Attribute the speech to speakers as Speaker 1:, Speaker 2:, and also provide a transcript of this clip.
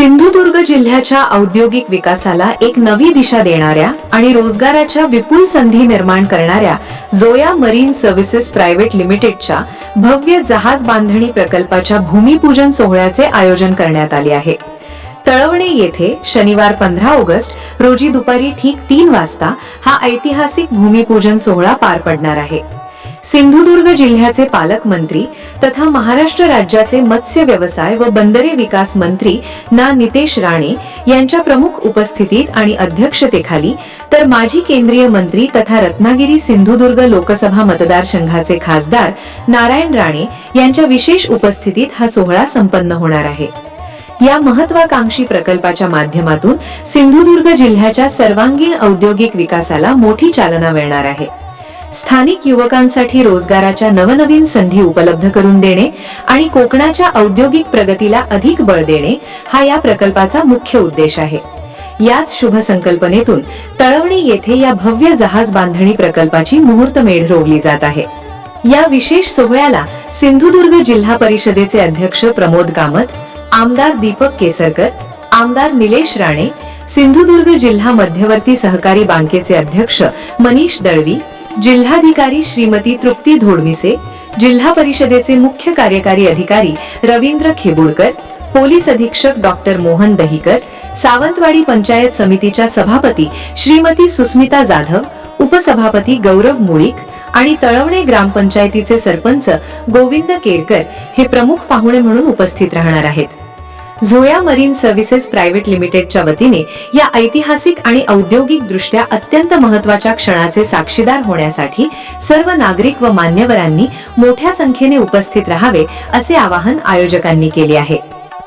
Speaker 1: सिंधुदुर्ग जिल्ह्याच्या औद्योगिक विकासाला एक नवी दिशा देणाऱ्या आणि रोजगाराच्या विपुल संधी निर्माण करणाऱ्या जोया मरीन सर्व्हिसेस प्रायव्हेट लिमिटेडच्या भव्य जहाज बांधणी प्रकल्पाच्या भूमिपूजन सोहळ्याचे आयोजन करण्यात आले आहे। तळवणे येथे शनिवार 15 ऑगस्ट रोजी दुपारी ठीक 3 वाजता हा ऐतिहासिक भूमिपूजन सोहळा पार पडणार आहे। सिंधुदुर्ग जिल्ह्याचे पालकमंत्री तथा महाराष्ट्र राज्याचे मत्स्य व्यवसाय व बंदरे विकास मंत्री ना नितेश राणे यांच्या प्रमुख उपस्थितीत आणि अध्यक्षतेखाली तर माजी केंद्रीय मंत्री तथा रत्नागिरी सिंधुदुर्ग लोकसभा मतदारसंघाचे खासदार नारायण राणे यांच्या विशेष उपस्थितीत हा सोहळा संपन्न होणार आहे। या महत्वाकांक्षी प्रकल्पाच्या माध्यमातून सिंधुदुर्ग जिल्ह्याच्या सर्वांगीण औद्योगिक विकासाला मोठी चालना मिळणार आहे। स्थानिक युवकांसाठी रोजगाराच्या नवनवीन संधी उपलब्ध करून देणे आणि कोकणाच्या औद्योगिक प्रगतीला अधिक बळ देणे हा या प्रकल्पाचा मुख्य उद्देश आहे। याच शुभ संकल्पनेतून तळवणे येथे या भव्य जहाज बांधणी प्रकल्पाची मुहूर्तमेढ रोवली जात आहे। या विशेष सोहळ्याला सिंधुदुर्ग जिल्हा परिषदेचे अध्यक्ष प्रमोद कामत, आमदार दीपक केसरकर, आमदार निलेश राणे, सिंधुदुर्ग जिल्हा मध्यवर्ती सहकारी बँकेचे अध्यक्ष मनीष दळवी, जिल्हाधिकारी श्रीमती तृप्ती धोडमिसे, जिल्हा परिषदेचे मुख्य कार्यकारी अधिकारी रवींद्र खेबुळकर, पोलीस अधीक्षक डॉक्टर मोहन दहीकर, सावंतवाडी पंचायत समितीच्या सभापती श्रीमती सुस्मिता जाधव, उपसभापती गौरव मुळीक आणि तळवणे ग्रामपंचायतीचे सरपंच गोविंद केरकर हे प्रमुख पाहुणे म्हणून उपस्थित राहणार आहेत। जोया मरीन सर्व्हिसेस प्रायव्हेट लिमिटेडच्या वतीने या ऐतिहासिक आणि औद्योगिक दृष्ट्या अत्यंत महत्त्वाच्या क्षणाचे साक्षीदार होण्यासाठी सर्व नागरिक व मान्यवरांनी मोठ्या संख्येने उपस्थित राहावे असे आवाहन आयोजकांनी केले आहे।